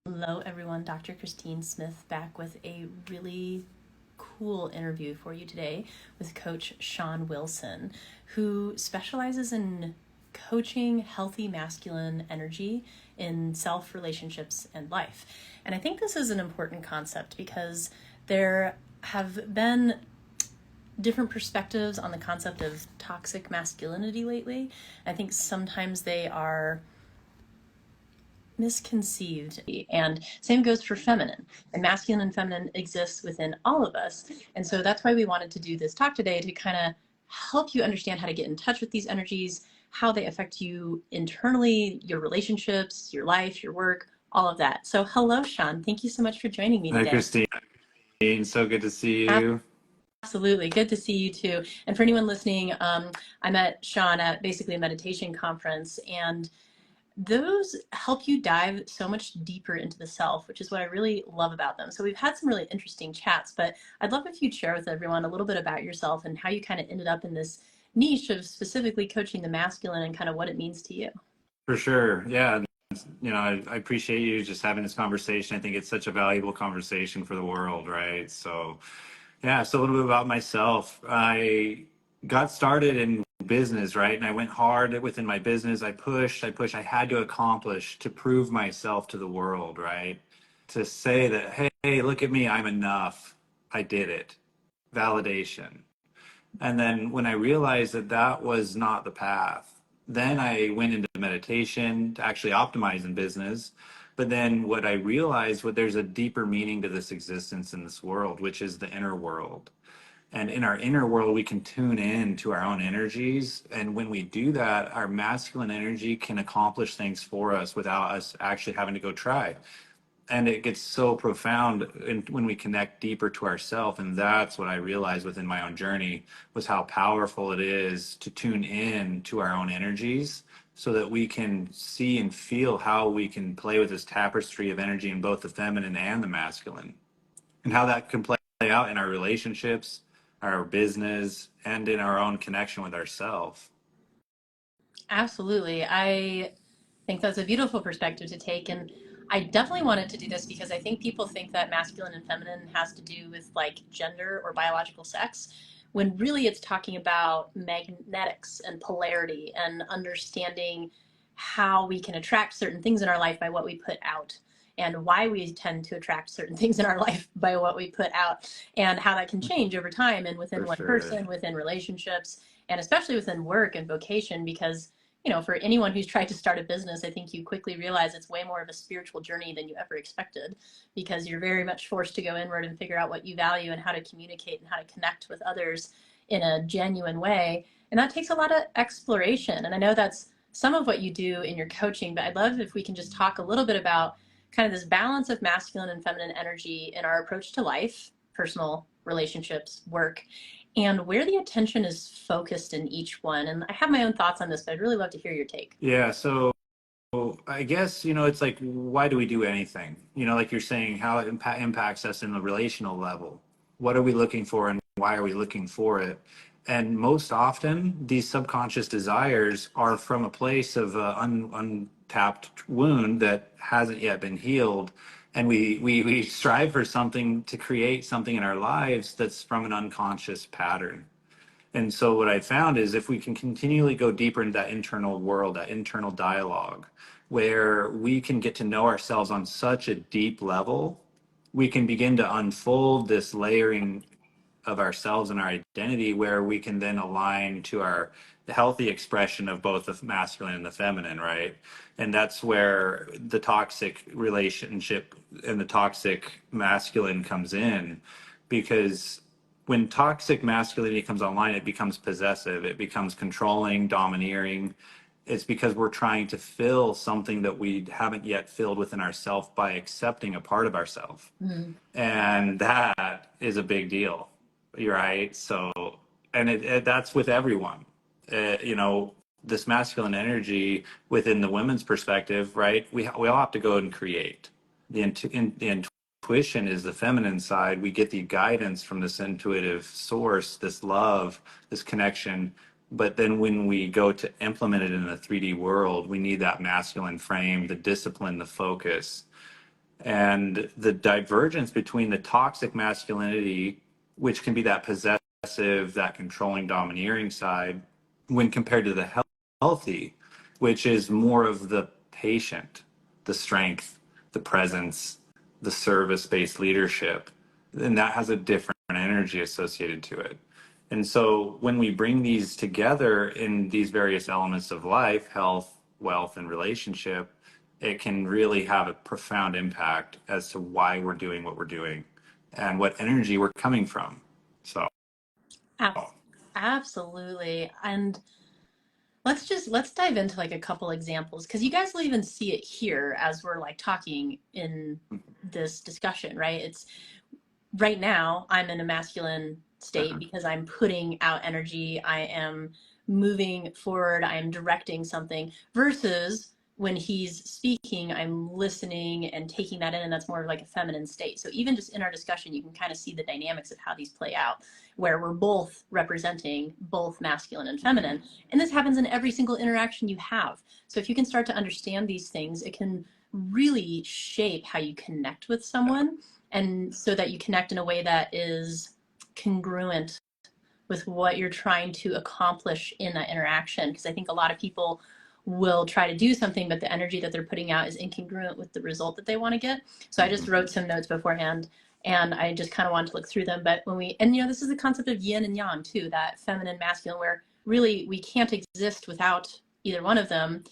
Hello, everyone. Dr. Christine Smith back with a really cool interview for you today with Coach Shawn Wilson, who specializes in coaching healthy masculine energy in self, relationships, and life. And I think this is an important concept because there have been different perspectives on the concept of toxic masculinity lately. I think sometimes they are misconceived, and same goes for feminine, and masculine and feminine exists within all of us. And so that's why we wanted to do this talk today, to kind of help you understand how to get in touch with these energies, how they affect you internally, your relationships, your life, your work, all of that. So hello, Shawn, thank you so much for joining me Hi, today. Christine. So good to see you. Absolutely. Good to see you too. And for anyone listening, I met Shawn at basically a meditation conference, and those help you dive so much deeper into the self, which is what I really love about them. So we've had some really interesting chats, but I'd love if you'd share with everyone a little bit about yourself and how you kind of ended up in this niche of specifically coaching the masculine and kind of what it means to you. For sure. Yeah. I appreciate you just having this conversation. I think it's such a valuable conversation for the world, right? So a little bit about myself. I got started in business, right? And I went hard within my business. I pushed, I had to accomplish to prove myself to the world, right? To say that, hey, look at me, I'm enough. I did it. Validation. And then when I realized that that was not the path, then I went into meditation to actually optimize in business. But then what I realized was there's a deeper meaning to this existence in this world, which is the inner world. And in our inner world, we can tune in to our own energies. And when we do that, our masculine energy can accomplish things for us without us actually having to go try. And it gets so profound when we connect deeper to ourselves. And that's what I realized within my own journey, was how powerful it is to tune in to our own energies so that we can see and feel how we can play with this tapestry of energy in both the feminine and the masculine, and how that can play out in our relationships, our business, and in our own connection with ourselves. Absolutely. I think that's a beautiful perspective to take. And I definitely wanted to do this because I think people think that masculine and feminine has to do with like gender or biological sex, when really it's talking about magnetics and polarity and understanding how we can attract certain things in our life by what we put out, and why we tend to attract certain things in our life by what we put out, and how that can change over time and within For one sure. person, within relationships, and especially within work and vocation. Because for anyone who's tried to start a business, I think you quickly realize it's way more of a spiritual journey than you ever expected, because you're very much forced to go inward and figure out what you value and how to communicate and how to connect with others in a genuine way. And that takes a lot of exploration. And I know that's some of what you do in your coaching, but I'd love if we can just talk a little bit about kind of this balance of masculine and feminine energy in our approach to life, personal relationships, work, and where the attention is focused in each one. And I have my own thoughts on this, but I'd really love to hear your take. Yeah. So I guess, it's like, why do we do anything? Like you're saying, how it impacts us in the relational level. What are we looking for and why are we looking for it? And most often, these subconscious desires are from a place of untapped wound that hasn't yet been healed. And we strive for something, to create something in our lives that's from an unconscious pattern. And so what I found is, if we can continually go deeper into that internal world, that internal dialogue, where we can get to know ourselves on such a deep level, we can begin to unfold this layering of ourselves and our identity, where we can then align to our healthy expression of both the masculine and the feminine, right? And that's where the toxic relationship and the toxic masculine comes in, because when toxic masculinity comes online, it becomes possessive, it becomes controlling, domineering. It's because we're trying to fill something that we haven't yet filled within ourselves by accepting a part of ourselves. Mm. And that is a big deal. You're right. So, and that's with everyone. This masculine energy within the women's perspective, right? We all have to go and create. The intuition is the feminine side. We get the guidance from this intuitive source, this love, this connection. But then when we go to implement it in the 3D world, we need that masculine frame, the discipline, the focus. And the divergence between the toxic masculinity, which can be that possessive, that controlling, domineering side, when compared to the healthy, which is more of the patient, the strength, the presence, the service based leadership, then that has a different energy associated to it. And so when we bring these together in these various elements of life, health, wealth, and relationship, it can really have a profound impact as to why we're doing what we're doing and what energy we're coming from. So, Absolutely. And let's dive into like a couple examples because you guys will even see it here as we're like talking in this discussion, right? It's right now I'm in a masculine state because I'm putting out energy, I am moving forward, I am directing something, versus when he's speaking, I'm listening and taking that in, and that's more of like a feminine state. So even just in our discussion, you can kind of see the dynamics of how these play out, where we're both representing both masculine and feminine. And this happens in every single interaction you have. So if you can start to understand these things, it can really shape how you connect with someone, and so that you connect in a way that is congruent with what you're trying to accomplish in that interaction. Because I think a lot of people will try to do something, but the energy that they're putting out is incongruent with the result that they want to get. So I just wrote some notes beforehand, and I just kind of wanted to look through them. But when we, and this is the concept of yin and yang too, that feminine, masculine, where really we can't exist without either one of them,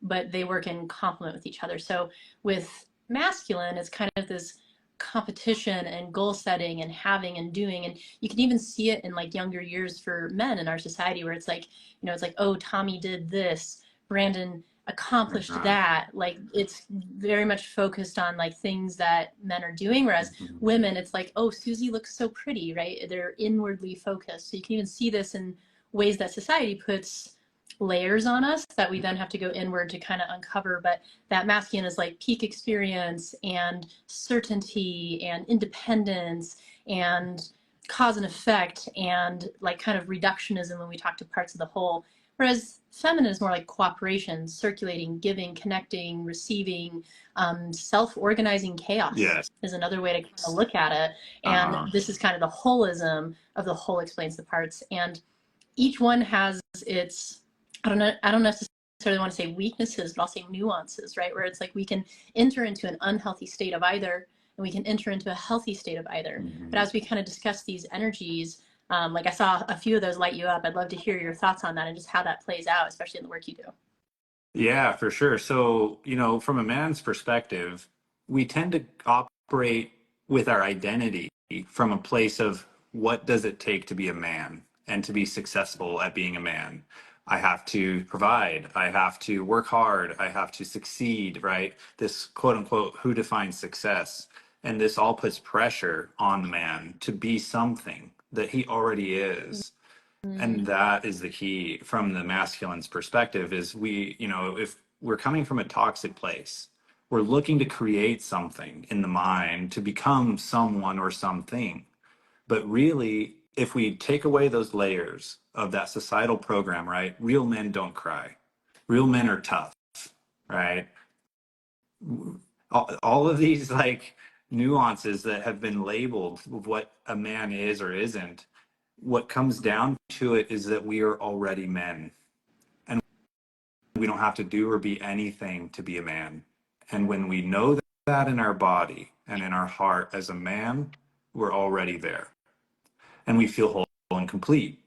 but they work in complement with each other. So with masculine, it's kind of this competition and goal setting and having and doing, and you can even see it in like younger years for men in our society, where it's like, it's like, oh, Tommy did this, Brandon accomplished that. Like it's very much focused on like things that men are doing, whereas women, it's like, oh, Susie looks so pretty, right? They're inwardly focused. So you can even see this in ways that society puts layers on us that we then have to go inward to kind of uncover. But that masculine is like peak experience and certainty and independence and cause and effect and like kind of reductionism when we talk to parts of the whole. Whereas feminine is more like cooperation, circulating, giving, connecting, receiving, self-organizing chaos. yes. Is another way to kind of look at it. And this is kind of the holism of the whole explains the parts. And each one has its, I don't necessarily want to say weaknesses, but I'll say nuances, right? Where it's like we can enter into an unhealthy state of either, and we can enter into a healthy state of either. But as we kind of discuss these energies, like I saw a few of those light you up. I'd love to hear your thoughts on that and just how that plays out, especially in the work you do. Yeah, for sure. So, from a man's perspective, we tend to operate with our identity from a place of what does it take to be a man and to be successful at being a man? I have to provide, I have to work hard, I have to succeed, right? This quote unquote, who defines success? And this all puts pressure on the man to be something that he already is. And that is the key from the masculine's perspective is if we're coming from a toxic place, we're looking to create something in the mind to become someone or something. But really, if we take away those layers of that societal program, right? Real men don't cry. Real men are tough, right? All of these like nuances that have been labeled of what a man is or isn't, what comes down to it is that we are already men and we don't have to do or be anything to be a man. And when we know that in our body and in our heart as a man, we're already there and we feel whole and complete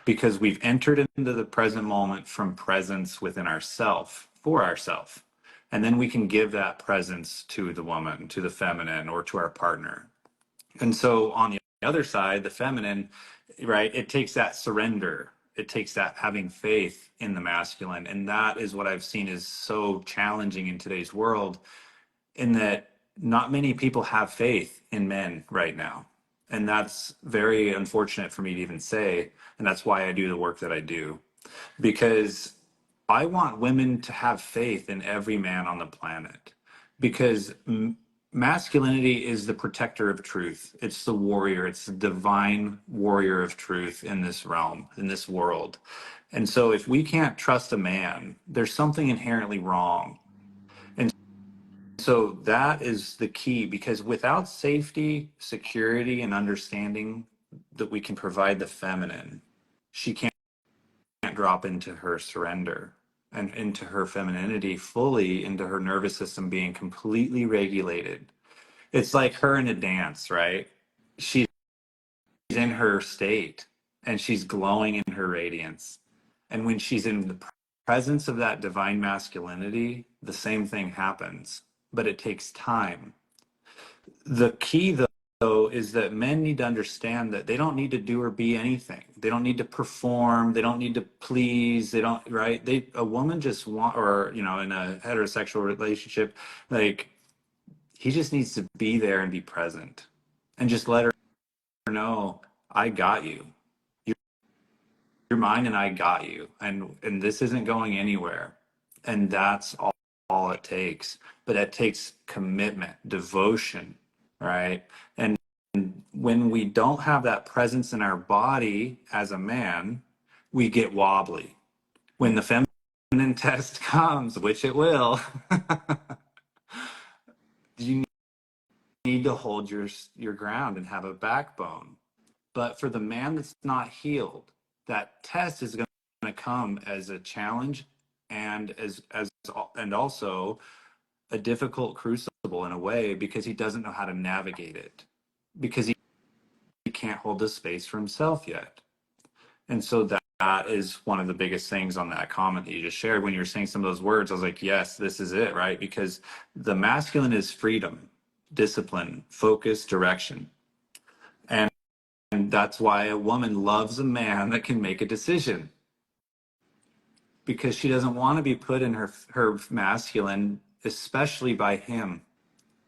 because we've entered into the present moment from presence within ourself for ourself. And then we can give that presence to the woman, to the feminine, or to our partner. And so on the other side, the feminine, right, it takes that surrender. It takes that having faith in the masculine. And that is what I've seen is so challenging in today's world, in that not many people have faith in men right now. And that's very unfortunate for me to even say. And that's why I do the work that I do, because I want women to have faith in every man on the planet, because masculinity is the protector of truth. It's the warrior. It's the divine warrior of truth in this realm, in this world. And so if we can't trust a man, there's something inherently wrong. And so that is the key, because without safety, security, and understanding that we can provide the feminine, she can't drop into her surrender and into her femininity fully, into her nervous system being completely regulated. It's like her in a dance, right? She's in her state and she's glowing in her radiance. And when she's in the presence of that divine masculinity, the same thing happens, but it takes time. The key, though, is that men need to understand that they don't need to do or be anything. They don't need to perform. They don't need to please. They don't, right? A woman just want, or, you know, in a heterosexual relationship, like, he just needs to be there and be present and just let her know, I got you. You're mine and I got you. And this isn't going anywhere. And that's all it takes. But it takes commitment, devotion, right? And when we don't have that presence in our body as a man, we get wobbly. When the feminine test comes, which it will, you need to hold your ground and have a backbone. But for the man that's not healed, that test is going to come as a challenge and and also a difficult crucible in a way, because he doesn't know how to navigate it, because he can't hold the space for himself yet. And so that is one of the biggest things on that comment that you just shared. When you were saying some of those words, I was like, yes, this is it, right? Because the masculine is freedom, discipline, focus, direction. And that's why a woman loves a man that can make a decision, because she doesn't want to be put in her masculine, especially by him.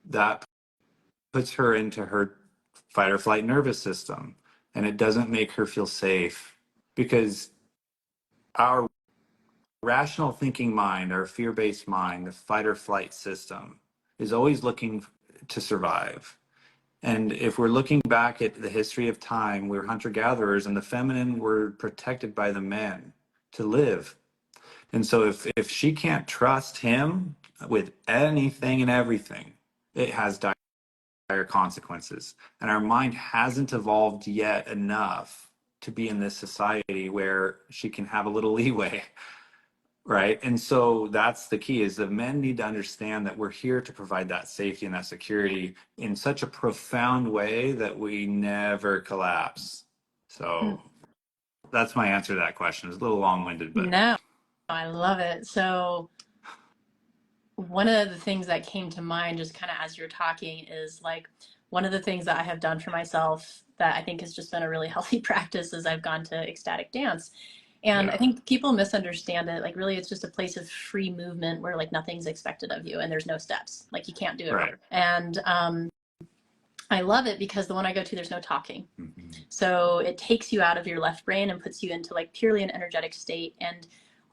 That puts her into her fight or flight nervous system, and it doesn't make her feel safe, because our rational thinking mind, our fear-based mind, the fight or flight system, is always looking to survive. And if we're looking back at the history of time, we're hunter-gatherers, and the feminine were protected by the men to live. And so if she can't trust him with anything and everything, it has dire consequences. And our mind hasn't evolved yet enough to be in this society where she can have a little leeway. Right. And so that's the key, is that men need to understand that we're here to provide that safety and that security in such a profound way that we never collapse. So that's my answer to that question. It's a little long-winded, but No, I love it. So one of the things that came to mind just kind of as you're talking is like, one of the things that I have done for myself that I think has just been a really healthy practice is I've gone to ecstatic dance. And I think people misunderstand it. Like, really, it's just a place of free movement where like nothing's expected of you and there's no steps. Like, you can't do it. Right. And I love it because the one I go to, there's no talking. Mm-hmm. So it takes you out of your left brain and puts you into like purely an energetic state. And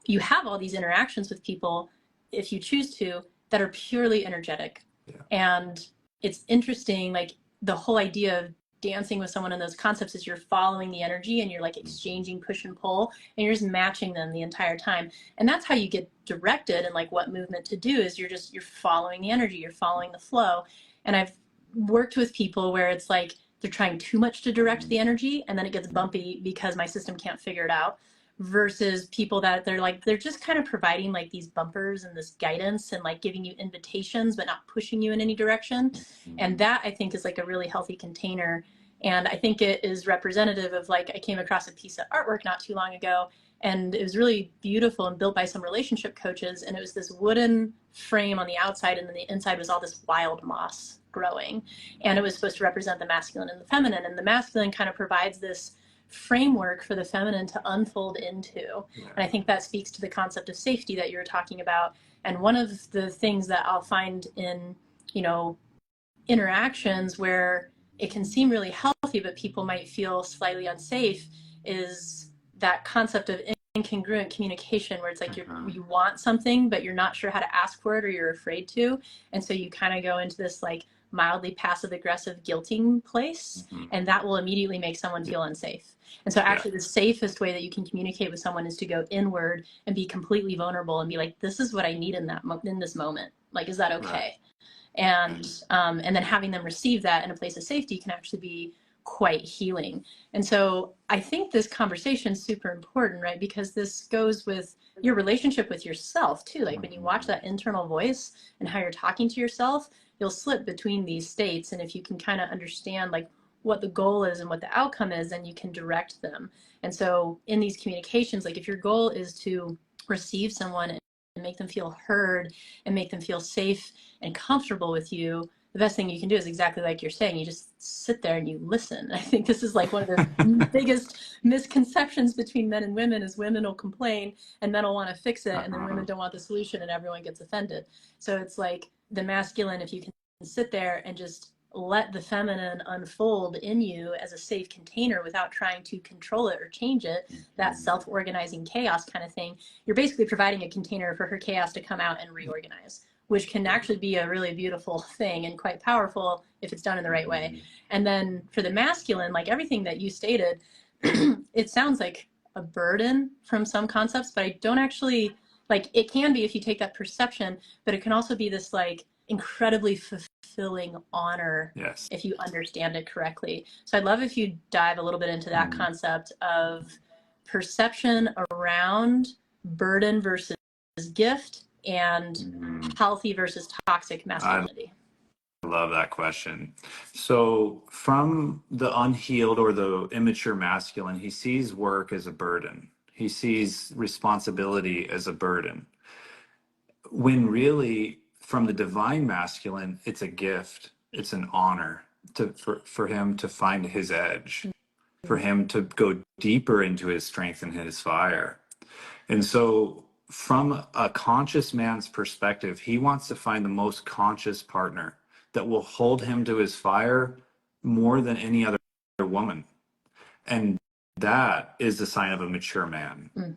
you have all these interactions with people, if you choose to, that are purely energetic. Yeah. And it's interesting, like the whole idea of dancing with someone in those concepts is you're following the energy and you're like exchanging push and pull, and you're just matching them the entire time. And that's how you get directed and like what movement to do, is you're following the energy, you're following the flow. And I've worked with people where it's like they're trying too much to direct the energy and then it gets bumpy because my system can't figure it out, versus people that they're just kind of providing like these bumpers and this guidance and like giving you invitations but not pushing you in any direction. And that, I think, is like a really healthy container. And I think it is representative of, like, I came across a piece of artwork not too long ago, and it was really beautiful and built by some relationship coaches, and it was this wooden frame on the outside, and then the inside was all this wild moss growing, and it was supposed to represent the masculine and the feminine, and the masculine kind of provides this framework for the feminine to unfold into. Yeah. And I think that speaks to the concept of safety that you were talking about. And one of the things that I'll find in, you know, interactions where it can seem really healthy but people might feel slightly unsafe is that concept of incongruent communication, where it's like you want something but you're not sure how to ask for it, or you're afraid to, and so you kind of go into this like mildly passive aggressive guilting place, and that will immediately make someone feel unsafe. And so actually the safest way that you can communicate with someone is to go inward and be completely vulnerable and be like, this is what I need in this moment. Like, is that okay? And then having them receive that in a place of safety can actually be quite healing. And so I think this conversation is super important, right? Because this goes with your relationship with yourself too. Like when you watch that internal voice and how you're talking to yourself, you'll slip between these states. And if you can kind of understand like what the goal is and what the outcome is, then you can direct them. And so in these communications, like if your goal is to receive someone and make them feel heard and make them feel safe and comfortable with you, the best thing you can do is exactly like you're saying. You just sit there and you listen. I think this is like one of the biggest misconceptions between men and women is women will complain and men will want to fix it, and then women don't want the solution and everyone gets offended. So it's like the masculine, if you can sit there and just let the feminine unfold in you as a safe container without trying to control it or change it, that self-organizing chaos kind of thing, you're basically providing a container for her chaos to come out and reorganize, which can actually be a really beautiful thing and quite powerful if it's done in the right way. And then for the masculine, like everything that you stated, it sounds like a burden from some concepts, but I don't actually, like, it can be if you take that perception, but it can also be this like incredibly fulfilling honor. Yes. If you understand it correctly. So I'd love if you dive a little bit into that concept of perception around burden versus gift and healthy versus toxic masculinity. I love that question. So from the unhealed or the immature masculine, he sees work as a burden. He sees responsibility as a burden. When really from the divine masculine, it's a gift. It's an honor for him to find his edge, for him to go deeper into his strength and his fire. And so from a conscious man's perspective, he wants to find the most conscious partner that will hold him to his fire more than any other woman. And that is the sign of a mature man,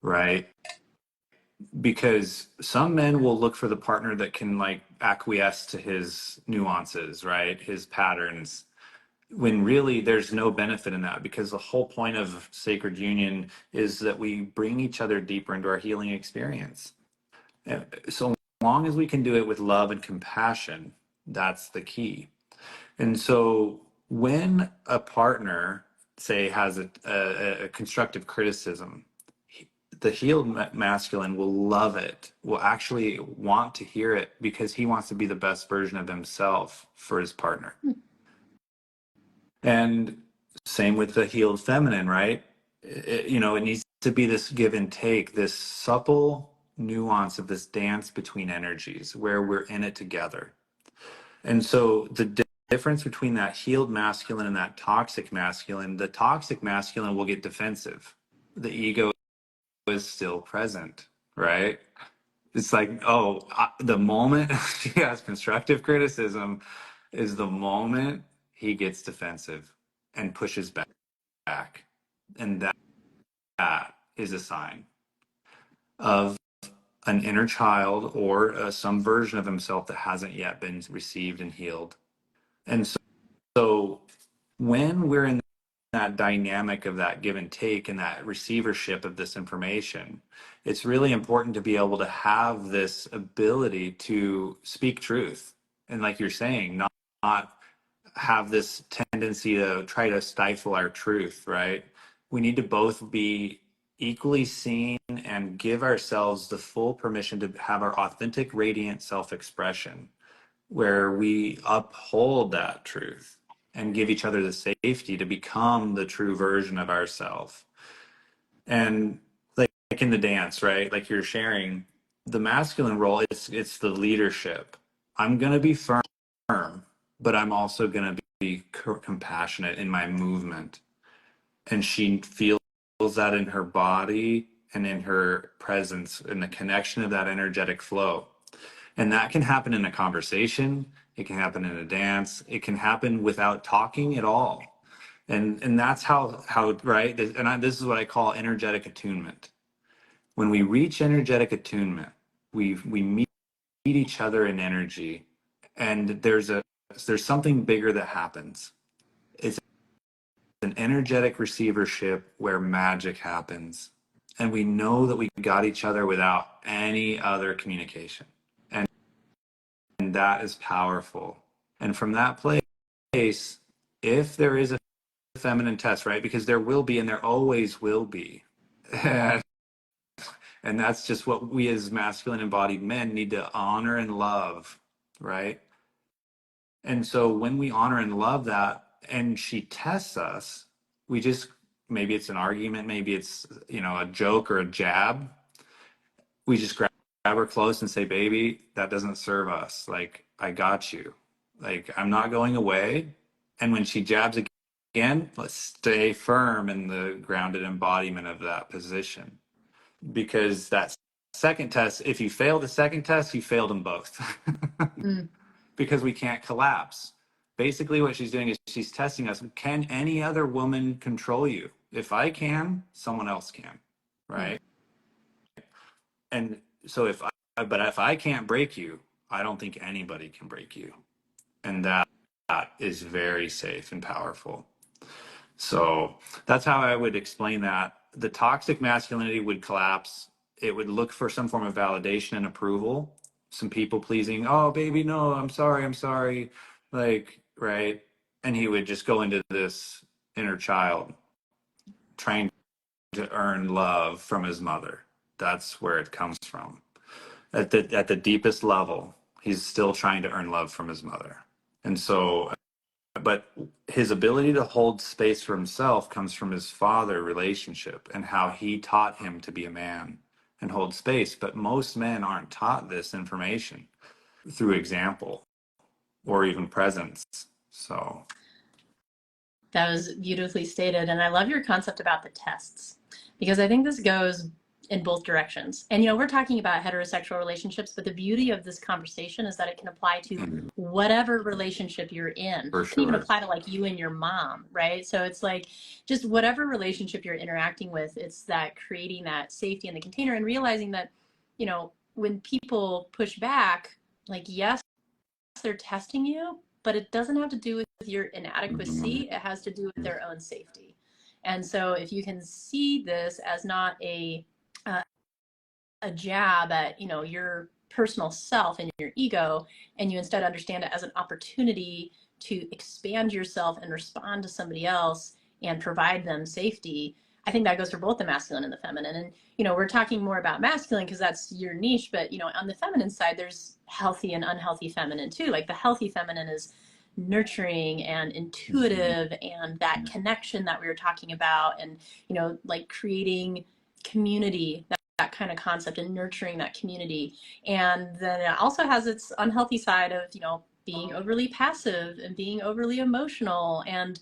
right? Because some men will look for the partner that can like acquiesce to his nuances, right? His patterns, when really there's no benefit in that, because the whole point of sacred union is that we bring each other deeper into our healing experience. So long as we can do it with love and compassion, that's the key. And so when a partner, say, has a constructive criticism, the healed masculine will love it, will actually want to hear it because he wants to be the best version of himself for his partner. And same with the healed feminine, right? It needs to be this give and take, this supple nuance of this dance between energies where we're in it together. And so the difference between that healed masculine and that toxic masculine, the toxic masculine will get defensive. The ego is still present, right? It's like, the moment she has constructive criticism is the moment he gets defensive and pushes back. And that is a sign of an inner child or some version of himself that hasn't yet been received and healed. And so when we're in that dynamic of that give and take and that receivership of this information, it's really important to be able to have this ability to speak truth. And like you're saying, not have this tendency to try to stifle our truth, right? We need to both be equally seen and give ourselves the full permission to have our authentic, radiant self-expression, where we uphold that truth and give each other the safety to become the true version of ourselves. And like in the dance, right? Like you're sharing, the masculine role, it's the leadership. I'm going to be firm, but I'm also going to be compassionate in my movement. And she feels that in her body and in her presence, in the connection of that energetic flow. And that can happen in a conversation. It can happen in a dance. It can happen without talking at all. And that's how right? This is what I call energetic attunement. When we reach energetic attunement, we meet each other in energy, and there's something bigger that happens. It's an energetic receivership where magic happens, and we know that we got each other without any other communication. And And that is powerful. And from that place, if there is a feminine test, right? Because there will be, and there always will be. And that's just what we as masculine embodied men need to honor and love, right? And so when we honor and love that, and she tests us, we just, maybe it's an argument, maybe it's, a joke or a jab. We just grab her close and say, baby, that doesn't serve us. Like, I got you. Like, I'm not going away. And when she jabs again, let's stay firm in the grounded embodiment of that position. Because that second test, if you fail the second test, you failed them both. Because we can't collapse. Basically, what she's doing is she's testing us. Can any other woman control you? If I can, someone else can, right? And so but if I can't break you, I don't think anybody can break you. And that is very safe and powerful. So that's how I would explain that. The toxic masculinity would collapse. It would look for some form of validation and approval, some people pleasing. Oh, baby, no, I'm sorry. Like, right. And he would just go into this inner child trying to earn love from his mother. That's where it comes from. At the deepest level, he's still trying to earn love from his mother. And so, but his ability to hold space for himself comes from his father relationship and how he taught him to be a man and hold space. But most men aren't taught this information through example or even presence. So that was beautifully stated. And I love your concept about the tests, because I think this goes in both directions. And, we're talking about heterosexual relationships, but the beauty of this conversation is that it can apply to whatever relationship you're in. For It can even sure. apply to like you and your mom, right? So it's like just whatever relationship you're interacting with, it's that creating that safety in the container and realizing that, when people push back, like, yes, they're testing you, but it doesn't have to do with your inadequacy. It has to do with their own safety. And so if you can see this as not a jab at your personal self and your ego, and you instead understand it as an opportunity to expand yourself and respond to somebody else and provide them safety, I think that goes for both the masculine and the feminine. And we're talking more about masculine because that's your niche, but on the feminine side there's healthy and unhealthy feminine too. Like the healthy feminine is nurturing and intuitive and that connection that we were talking about, and like creating community, that kind of concept, and nurturing that community. And then it also has its unhealthy side of being overly passive and being overly emotional, and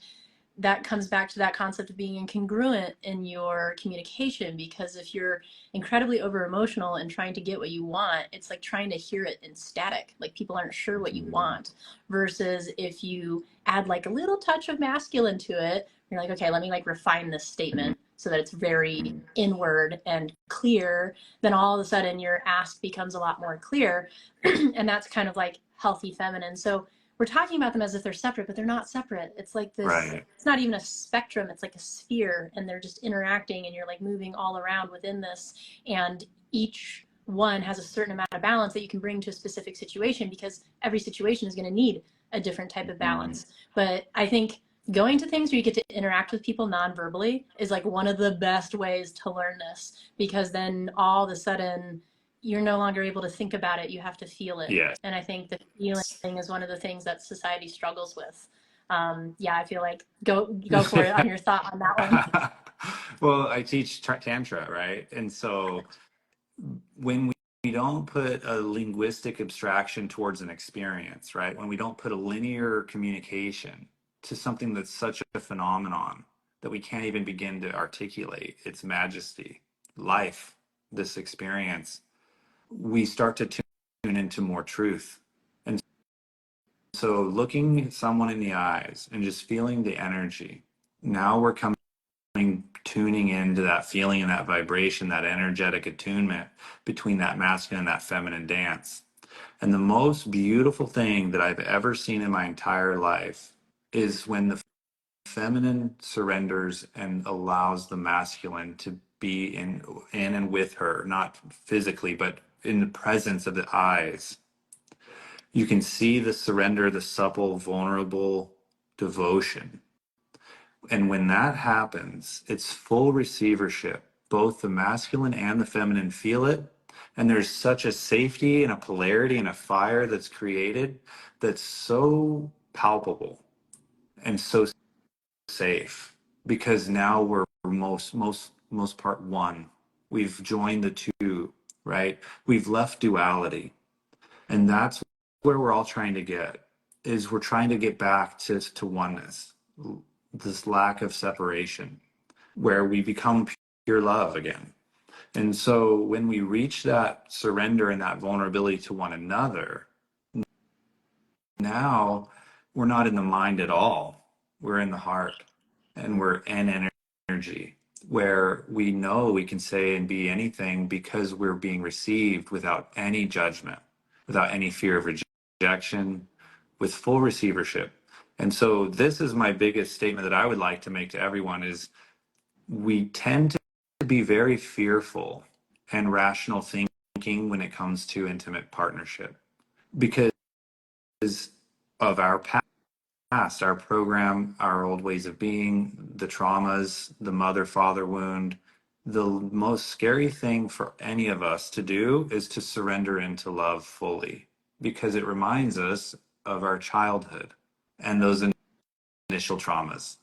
that comes back to that concept of being incongruent in your communication, because if you're incredibly over emotional and trying to get what you want, it's like trying to hear it in static, like people aren't sure what you want. Versus if you add like a little touch of masculine to it, you're like, okay, let me like refine this statement so that it's very inward and clear, then all of a sudden your ask becomes a lot more clear. And that's kind of like healthy feminine. So we're talking about them as if they're separate, but they're not separate. It's like this, right. It's not even a spectrum. It's like a sphere, and they're just interacting, and you're like moving all around within this. And each one has a certain amount of balance that you can bring to a specific situation, because every situation is going to need a different type of balance. But I think going to things where you get to interact with people non-verbally is like one of the best ways to learn this, because then all of a sudden you're no longer able to think about it. You have to feel it. Yes. And I think the feeling is one of the things that society struggles with. I feel like go for it on your thought on that one. Well, I teach Tantra, right? And so when we don't put a linguistic abstraction towards an experience, right? When we don't put a linear communication to something that's such a phenomenon that we can't even begin to articulate its majesty, life, this experience, we start to tune into more truth. And so looking someone in the eyes and just feeling the energy, now we're tuning into that feeling and that vibration, that energetic attunement between that masculine and that feminine dance. And the most beautiful thing that I've ever seen in my entire life is when the feminine surrenders and allows the masculine to be in and with her, not physically, but in the presence of the eyes. You can see the surrender, the supple, vulnerable devotion. And when that happens, it's full receivership. Both the masculine and the feminine feel it. And there's such a safety and a polarity and a fire that's created that's so palpable and so safe, because now we're most part one. We've joined the two, right? We've left duality. And that's where we're all trying to get, is we're trying to get back to oneness, this lack of separation, where we become pure love again. And so when we reach that surrender and that vulnerability to one another, now we're not in the mind at all. We're in the heart, and we're in energy, where we know we can say and be anything because we're being received without any judgment, without any fear of rejection, with full receivership. And so this is my biggest statement that I would like to make to everyone is, we tend to be very fearful and rational thinking when it comes to intimate partnership because of our past, our program, our old ways of being, the traumas, the mother-father wound. The most scary thing for any of us to do is to surrender into love fully, because it reminds us of our childhood and those initial traumas.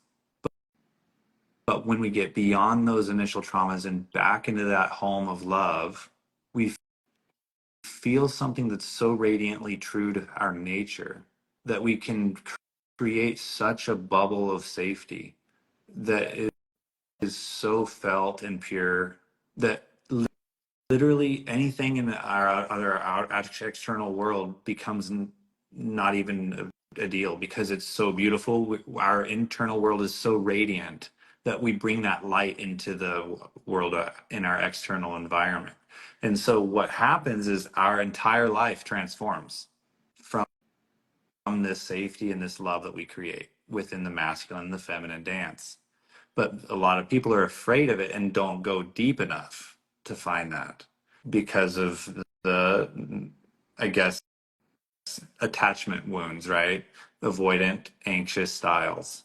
But when we get beyond those initial traumas and back into that home of love, we feel something that's so radiantly true to our nature that we can create such a bubble of safety that is so felt and pure that literally anything in our other external world becomes not even a deal, because it's so beautiful. Our internal world is so radiant that we bring that light into the world in our external environment. And so what happens is our entire life transforms from this safety and this love that we create within the masculine and the feminine dance. But a lot of people are afraid of it and don't go deep enough to find that because of the, I guess, attachment wounds, right? Avoidant, anxious styles.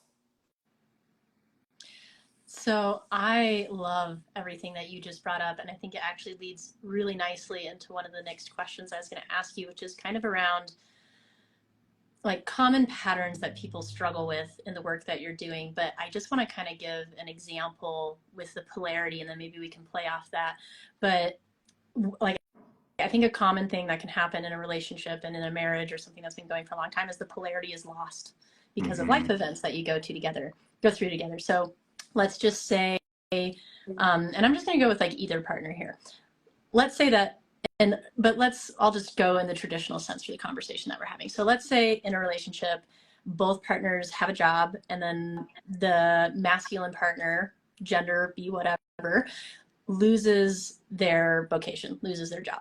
So I love everything that you just brought up, and I think it actually leads really nicely into one of the next questions I was going to ask you, which is kind of around like common patterns that people struggle with in the work that you're doing. But I just want to kind of give an example with the polarity, and then maybe we can play off that. But like, I think a common thing that can happen in a relationship and in a marriage or something that's been going for a long time is the polarity is lost because of life events that you go through together. So let's just say, and I'm just going to go with like either partner here. Let's say that, I'll just go in the traditional sense for the conversation that we're having. So let's say in a relationship, both partners have a job, and then the masculine partner, gender be whatever, loses their vocation, loses their job.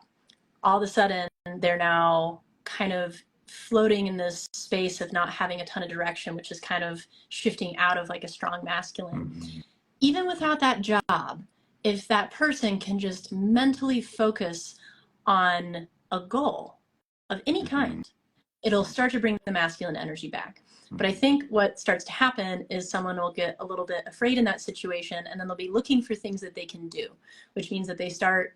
All of a sudden, they're now kind of floating in this space of not having a ton of direction, which is kind of shifting out of like a strong masculine. Even without that job, if that person can just mentally focus on a goal of any kind, it'll start to bring the masculine energy back. But I think what starts to happen is someone will get a little bit afraid in that situation, and then they'll be looking for things that they can do, which means that they start,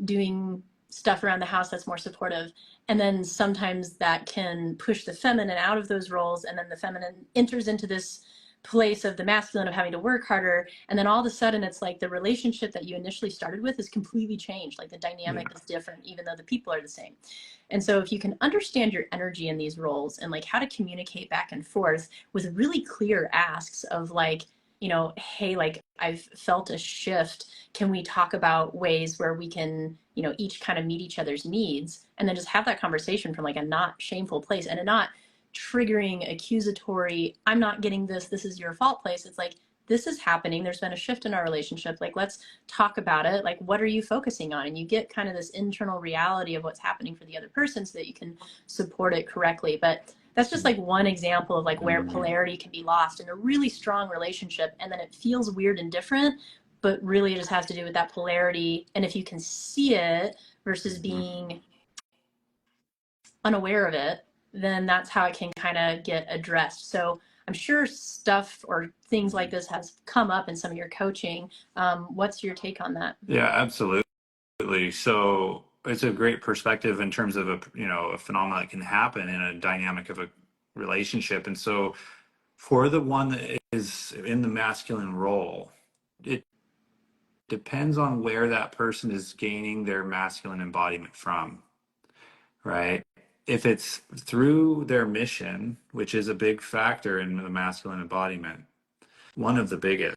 doing stuff around the house that's more supportive. And then sometimes that can push the feminine out of those roles, and then the feminine enters into this place of the masculine of having to work harder, and then all of a sudden it's like the relationship that you initially started with is completely changed. Like the dynamic is different even though the people are the same. And so if you can understand your energy in these roles and like how to communicate back and forth with really clear asks of like, hey, like I've felt a shift, can we talk about ways where we can, each kind of meet each other's needs, and then just have that conversation from like a not shameful place and a not triggering, accusatory, I'm not getting this is your fault place. It's like, this is happening, there's been a shift in our relationship, like let's talk about it, like what are you focusing on? And you get kind of this internal reality of what's happening for the other person so that you can support it correctly. But that's just like one example of like where polarity can be lost in a really strong relationship, and then it feels weird and different, but really it just has to do with that polarity. And if you can see it versus being unaware of it, then that's how it can kind of get addressed. So I'm sure stuff or things like this has come up in some of your coaching. What's your take on that? Yeah, absolutely. So it's a great perspective in terms of a phenomenon that can happen in a dynamic of a relationship. And so for the one that is in the masculine role, it depends on where that person is gaining their masculine embodiment from, right? If it's through their mission, which is a big factor in the masculine embodiment, one of the biggest,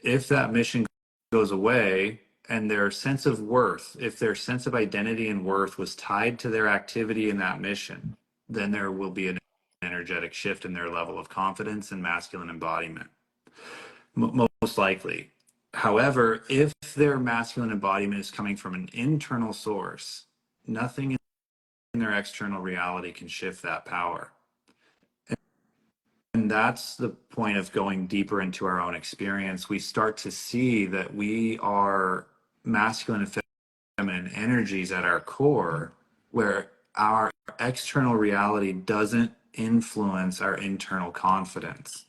if that mission goes away and their sense of worth, if their sense of identity and worth was tied to their activity in that mission, then there will be an energetic shift in their level of confidence and masculine embodiment, most likely. However, if their masculine embodiment is coming from an internal source, nothing in their external reality can shift that power. And that's the point of going deeper into our own experience. We start to see that we are masculine and feminine energies at our core, where our external reality doesn't influence our internal confidence.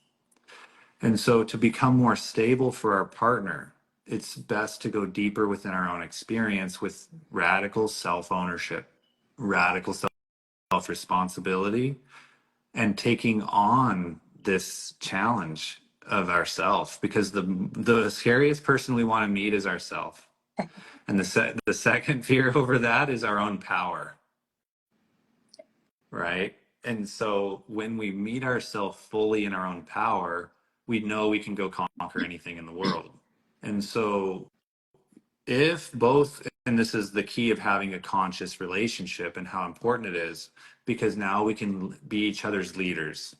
And so, to become more stable for our partner, it's best to go deeper within our own experience with radical self ownership, radical self responsibility, and taking on this challenge of ourself, because the scariest person we want to meet is ourself, and the second fear over that is our own power, right? And so when we meet ourselves fully in our own power, we know we can go conquer anything in the world. And so if both, and this is the key of having a conscious relationship and how important it is, because now we can be each other's leaders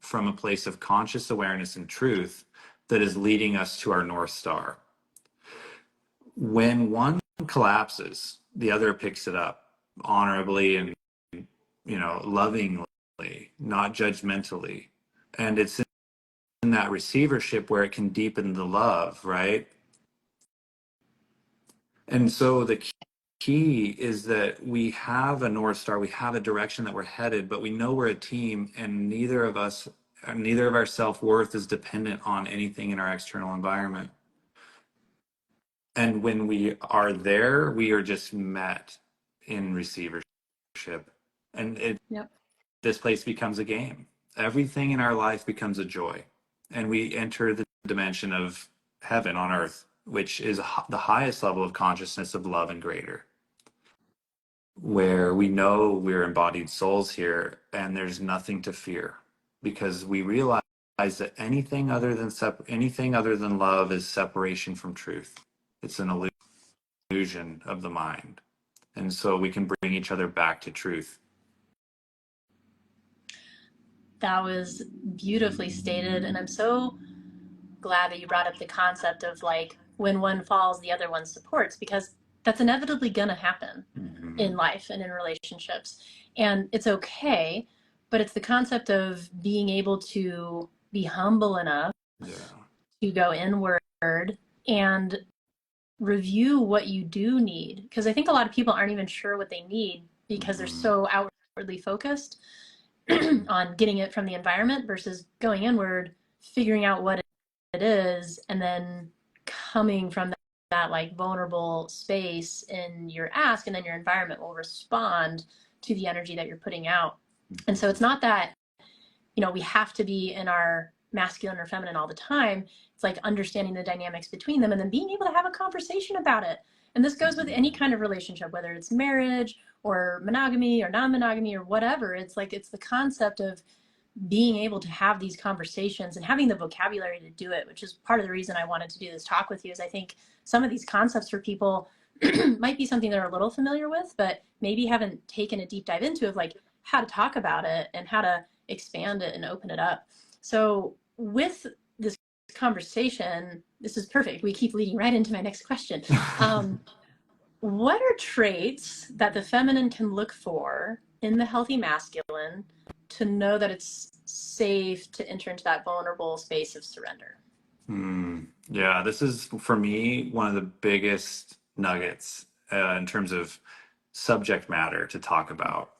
from a place of conscious awareness and truth that is leading us to our North Star. When one collapses, the other picks it up honorably and, lovingly, not judgmentally. And it's in that receivership where it can deepen the love, right? And so the key is that we have a North Star, we have a direction that we're headed, but we know we're a team, and neither of our self-worth is dependent on anything in our external environment. And when we are there, we are just met in receivership. And Yep. this place becomes a game. Everything in our life becomes a joy. And we enter the dimension of heaven on earth, which is the highest level of consciousness of love and greater, where we know we're embodied souls here and there's nothing to fear, because we realize that anything other than love is separation from truth. It's an illusion of the mind. And so we can bring each other back to truth. That was beautifully stated. And I'm so glad that you brought up the concept of like when one falls, the other one supports, because that's inevitably going to happen in life and in relationships. And it's okay, but it's the concept of being able to be humble enough to go inward and review what you do need. Because I think a lot of people aren't even sure what they need because they're so outwardly focused on getting it from the environment versus going inward, figuring out what it is, and then coming from that like vulnerable space in your ask, and then your environment will respond to the energy that you're putting out. And so it's not that, we have to be in our masculine or feminine all the time. It's like understanding the dynamics between them and then being able to have a conversation about it. And this goes with any kind of relationship, whether it's marriage or monogamy or non-monogamy or whatever. It's like, it's the concept of being able to have these conversations and having the vocabulary to do it, which is part of the reason I wanted to do this talk with you. Is I think some of these concepts for people might be something they're a little familiar with, but maybe haven't taken a deep dive into, of like how to talk about it and how to expand it and open it up. So with this conversation, this is perfect. We keep leading right into my next question. What are traits that the feminine can look for in the healthy masculine to know that it's safe to enter into that vulnerable space of surrender? Yeah, this is for me one of the biggest nuggets in terms of subject matter to talk about.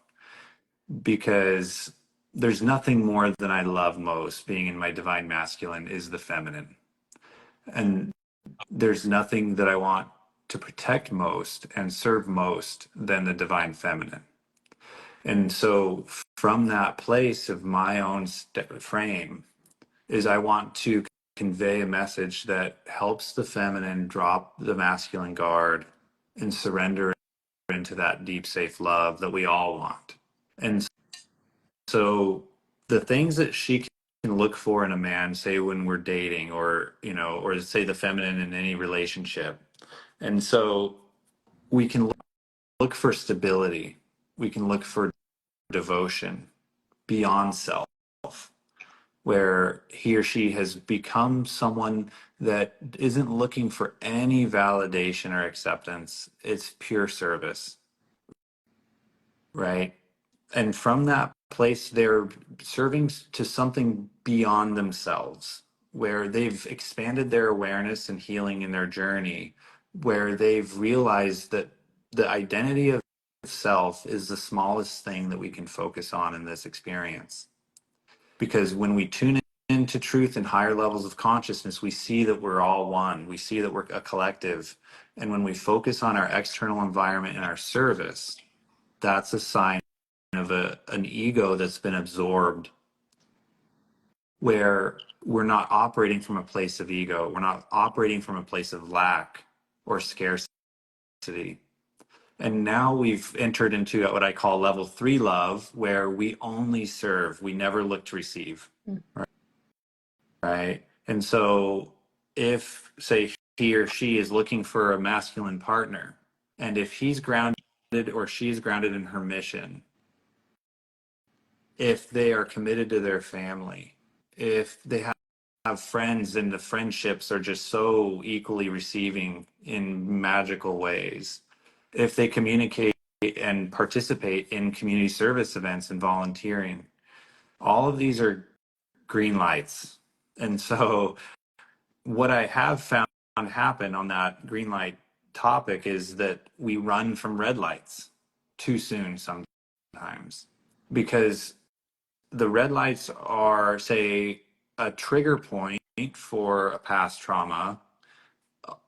because there's nothing more than I love most being in my divine masculine is the feminine. And there's nothing that I want to protect most and serve most than the divine feminine. And so from that place of my own frame is I want to convey a message that helps the feminine drop the masculine guard and surrender into that deep, safe love that we all want. And so the things that she can look for in a man, say when we're dating, or, you know, or say the feminine in any relationship. And so we can look for stability. We can look for devotion beyond self, where he or she has become someone that isn't looking for any validation or acceptance. It's pure service, right? And from that place, they're serving to something beyond themselves, where they've expanded their awareness and healing in their journey, where they've realized that the identity of self is the smallest thing that we can focus on in this experience. Because when we tune into truth and higher levels of consciousness, we see that we're all one. We see that we're a collective. And when we focus on our external environment and our service, that's a sign of an ego that's been absorbed, where we're not operating from a place of ego. We're not operating from a place of lack or scarcity. And now we've entered into what I call level 3 love, where we only serve, we never look to receive. Right? And so if, say, he or she is looking for a masculine partner, and if he's grounded or she's grounded in her mission, if they are committed to their family, if they have friends and the friendships are just so equally receiving in magical ways, if they communicate and participate in community service events and volunteering, all of these are green lights. And so what I have found happen on that green light topic is that we run from red lights too soon sometimes, because the red lights are, say, a trigger point for a past trauma.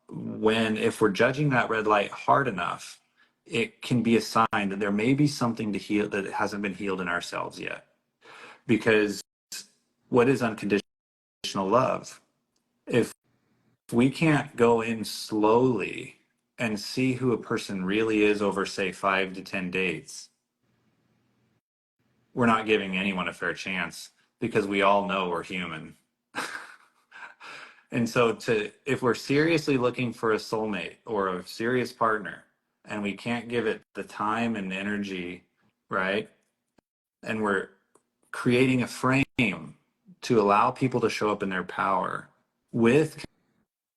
When, if we're judging that red light hard enough, it can be a sign that there may be something to heal that hasn't been healed in ourselves yet. Because what is unconditional love? If we can't go in slowly and see who a person really is over, say, 5 to 10 dates, we're not giving anyone a fair chance, because we all know we're human. And so if we're seriously looking for a soulmate or a serious partner, and we can't give it the time and energy, right? And we're creating a frame to allow people to show up in their power with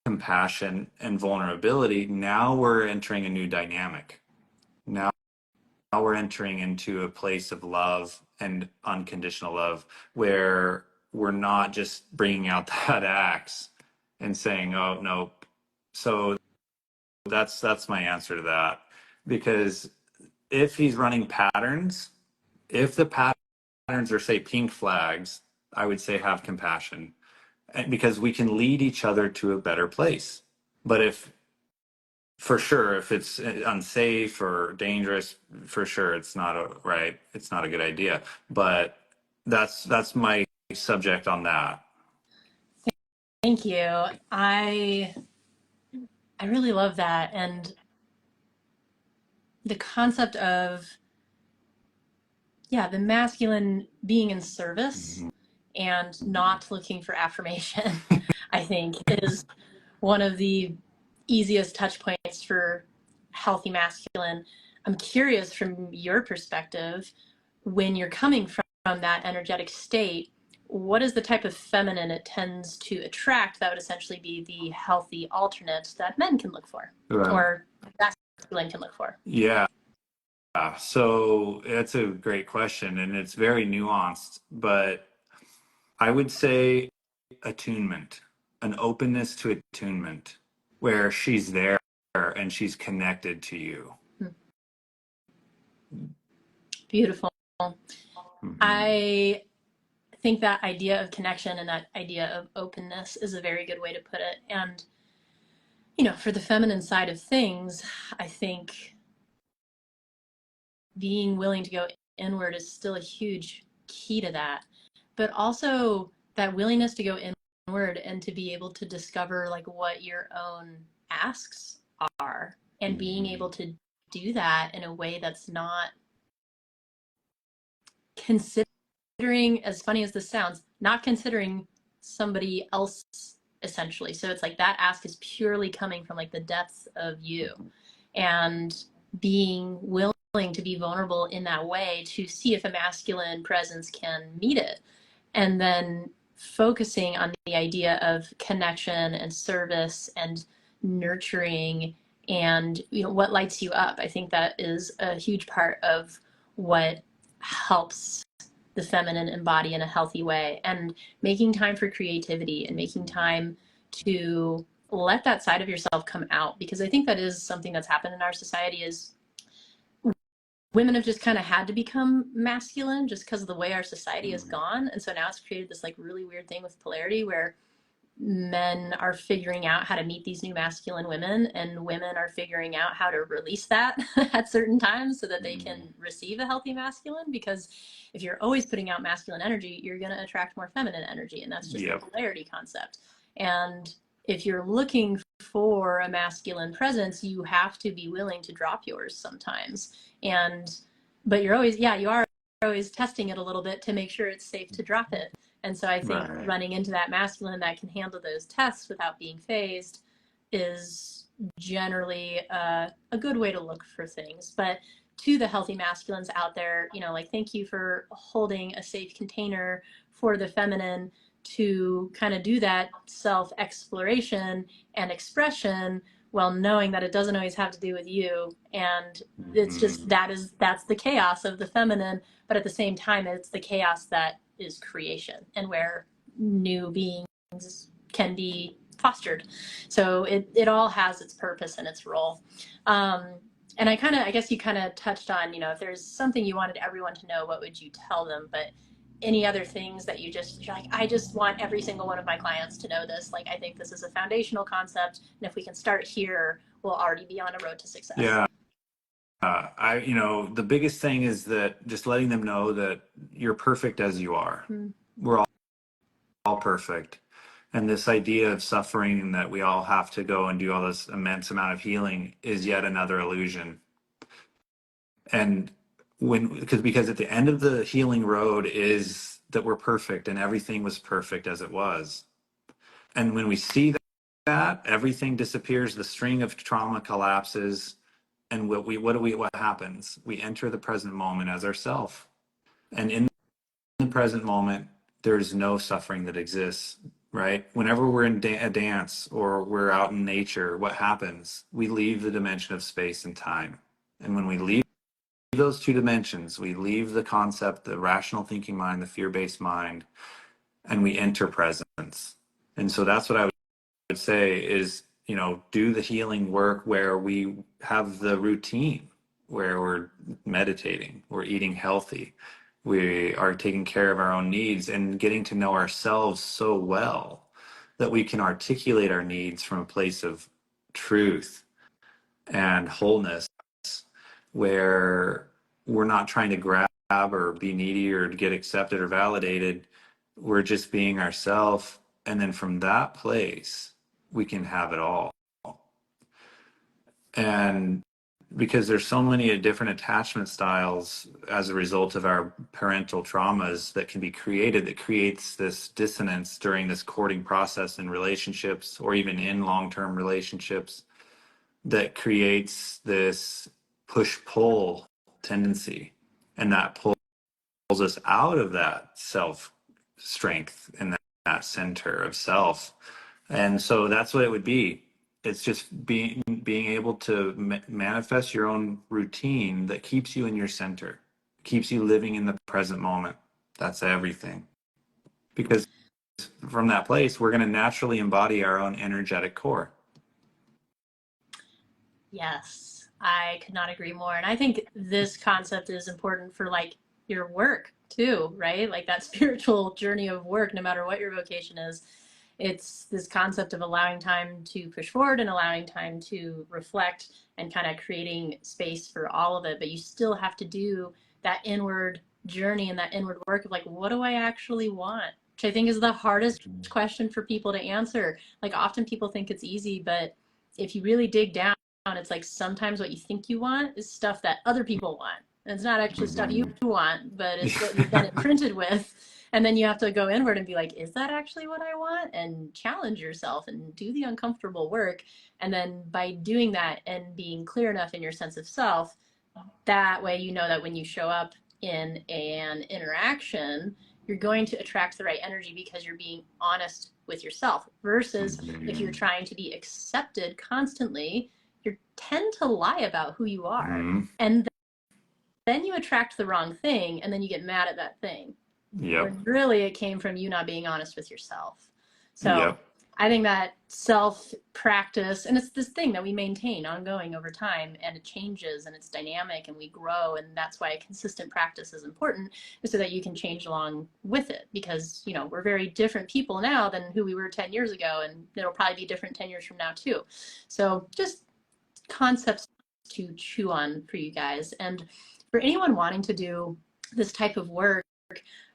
compassion and vulnerability, now we're entering a new dynamic. Now we're entering into a place of love and unconditional love, where we're not just bringing out that axe and saying, oh, nope. So that's my answer to that. Because if he's running patterns, if the patterns are, say, pink flags, I would say have compassion, because we can lead each other to a better place. But if, for sure, if it's unsafe or dangerous, for sure, it's not it's not a good idea. But that's my subject on that. Thank you. I really love that. And the concept of, the masculine being in service and not looking for affirmation, I think is one of the easiest touch points for healthy masculine. I'm curious, from your perspective, when you're coming from that energetic state, what is the type of feminine it tends to attract that would essentially be the healthy alternate that men can look for, or masculine can look for? Yeah. So that's a great question, and it's very nuanced, but I would say attunement, an openness to attunement, where she's there and she's connected to you. Beautiful. I think that idea of connection and that idea of openness is a very good way to put it. And, for the feminine side of things, I think being willing to go inward is still a huge key to that. But also that willingness to go inward and to be able to discover like what your own asks are, and being able to do that in a way that's not considering, as funny as this sounds, not considering somebody else essentially. So it's like that ask is purely coming from like the depths of you, and being willing to be vulnerable in that way to see if a masculine presence can meet it, and then focusing on the idea of connection and service and nurturing and what lights you up. I think that is a huge part of what helps the feminine embody in a healthy way, and making time for creativity and making time to let that side of yourself come out, because I think that is something that's happened in our society is women have just kind of had to become masculine just because of the way our society has gone. And so now it's created this like really weird thing with polarity where men are figuring out how to meet these new masculine women, and women are figuring out how to release that at certain times so that they can receive a healthy masculine. Because if you're always putting out masculine energy, you're going to attract more feminine energy, and that's just the polarity concept. And if you're looking for a masculine presence, you have to be willing to drop yours sometimes. But you are always testing it a little bit to make sure it's safe to drop it. And so I think running into that masculine that can handle those tests without being phased is generally a good way to look for things. But to the healthy masculines out there, thank you for holding a safe container for the feminine to kind of do that self-exploration and expression, while knowing that it doesn't always have to do with you. And it's just that's the chaos of the feminine, but at the same time it's the chaos that is creation, and where new beings can be fostered. So it all has its purpose and its role. And I guess you kind of touched on, if there's something you wanted everyone to know, what would you tell them? But any other things that you're like, I just want every single one of my clients to know this. Like, I think this is a foundational concept, and if we can start here, we'll already be on a road to success. Yeah. The biggest thing is that just letting them know that you're perfect as you are. We're all perfect. And this idea of suffering and that we all have to go and do all this immense amount of healing is yet another illusion. And because at the end of the healing road is that we're perfect and everything was perfect as it was. And when we see that, everything disappears, the string of trauma collapses. And what happens? We enter the present moment as ourself. And in the present moment, there's no suffering that exists, right? Whenever we're in a dance or we're out in nature, what happens? We leave the dimension of space and time. And when we leave those two dimensions, we leave the concept, the rational thinking mind, the fear-based mind, and we enter presence. And so that's what I would say is, do the healing work where we have the routine, where we're meditating, we're eating healthy, we are taking care of our own needs and getting to know ourselves so well that we can articulate our needs from a place of truth and wholeness, where we're not trying to grab or be needy or to get accepted or validated. We're just being ourselves. And then from that place, we can have it all. And because there's so many different attachment styles as a result of our parental traumas that can be created, that creates this dissonance during this courting process in relationships or even in long-term relationships, that creates this push-pull tendency, and that pulls us out of that self-strength and that center of self. And so that's what it would be. It's just being able to manifest your own routine that keeps you in your center, keeps you living in the present moment. That's everything. Because from that place, we're going to naturally embody our own energetic core. Yes, I could not agree more. And I think this concept is important for like your work too, right? Like that spiritual journey of work, no matter what your vocation is, it's this concept of allowing time to push forward and allowing time to reflect and kind of creating space for all of it. But you still have to do that inward journey and that inward work of like, what do I actually want? Which I think is the hardest question for people to answer. Like often people think it's easy, but if you really dig down, it's like sometimes what you think you want is stuff that other people want. And it's not actually stuff you want, but it's what you've been imprinted with. And then you have to go inward and be like, is that actually what I want? And challenge yourself and do the uncomfortable work. And then by doing that and being clear enough in your sense of self, that way you know that when you show up in an interaction, you're going to attract the right energy because you're being honest with yourself. Versus if you're trying to be accepted constantly, you tend to lie about who you are. And then you attract the wrong thing, and then you get mad at that thing. When really it came from you not being honest with yourself. So I think that self practice, and it's this thing that we maintain ongoing over time, and it changes and it's dynamic and we grow, and that's why a consistent practice is important, is so that you can change along with it, because you know we're very different people now than who we were 10 years ago, and it'll probably be different 10 years from now too. So just concepts to chew on for you guys. And for anyone wanting to do this type of work,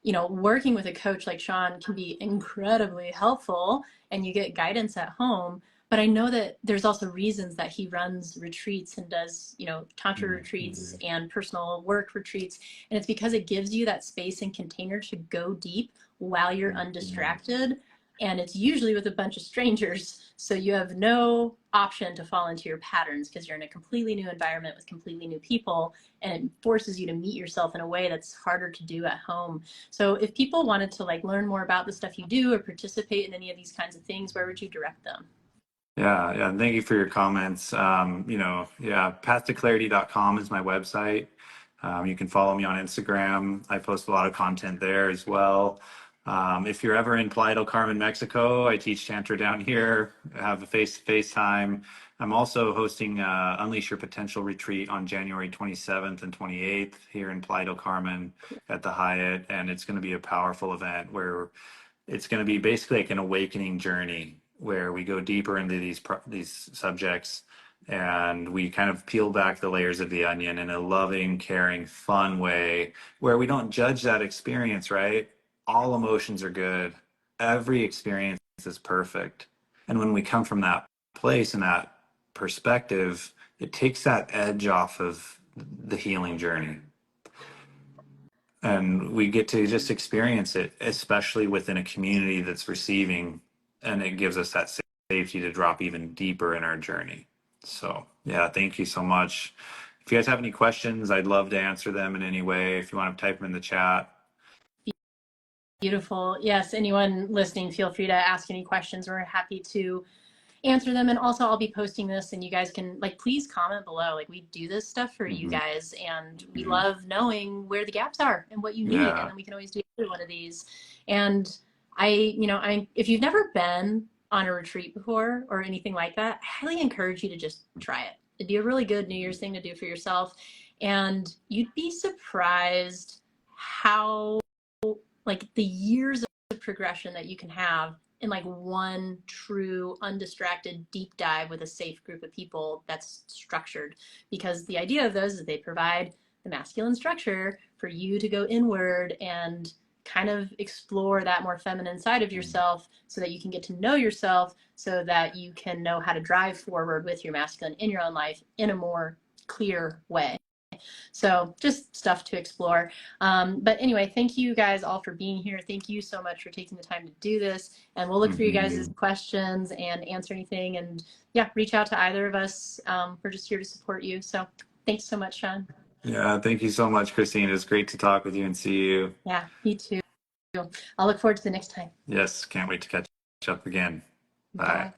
you know, working with a coach like Sean can be incredibly helpful, and you get guidance at home. But I know that there's also reasons that he runs retreats and does, you know, tantra retreats and personal work retreats. And it's because it gives you that space and container to go deep while you're undistracted. And it's usually with a bunch of strangers. So you have no option to fall into your patterns because you're in a completely new environment with completely new people, and it forces you to meet yourself in a way that's harder to do at home. So if people wanted to like learn more about the stuff you do or participate in any of these kinds of things, where would you direct them? Yeah. Thank you for your comments. Path2clarity.com is my website. You can follow me on Instagram. I post a lot of content there as well. If you're ever in Playa del Carmen, Mexico, I teach Tantra down here. I have a face-to-face time. I'm also hosting Unleash Your Potential retreat on January 27th and 28th here in Playa del Carmen at the Hyatt. And it's going to be a powerful event where it's going to be basically like an awakening journey where we go deeper into these subjects, and we kind of peel back the layers of the onion in a loving, caring, fun way where we don't judge that experience, right? All emotions are good. Every experience is perfect. And when we come from that place and that perspective, it takes that edge off of the healing journey. And we get to just experience it, especially within a community that's receiving, and it gives us that safety to drop even deeper in our journey. So yeah, thank you so much. If you guys have any questions, I'd love to answer them in any way. If you want to type them in the chat. Beautiful. Yes, anyone listening, feel free to ask any questions. We're happy to answer them. And also I'll be posting this, and you guys can like, please comment below. Like, we do this stuff for you guys, and we love knowing where the gaps are and what you need. And then we can always do another one of these. And if you've never been on a retreat before or anything like that, I highly encourage you to just try it. It'd be a really good New Year's thing to do for yourself. And you'd be surprised how like the years of progression that you can have in like one true undistracted deep dive with a safe group of people that's structured. Because the idea of those is they provide the masculine structure for you to go inward and kind of explore that more feminine side of yourself, so that you can get to know yourself, so that you can know how to drive forward with your masculine in your own life in a more clear way. So just stuff to explore. But anyway, thank you guys all for being here. Thank you so much for taking the time to do this. And we'll look for you guys' questions and answer anything. And yeah, reach out to either of us. We're just here to support you. So thanks so much, Sean. Yeah, thank you so much, Christine. It was great to talk with you and see you. Yeah, me too. I'll look forward to the next time. Yes, can't wait to catch up again. Bye.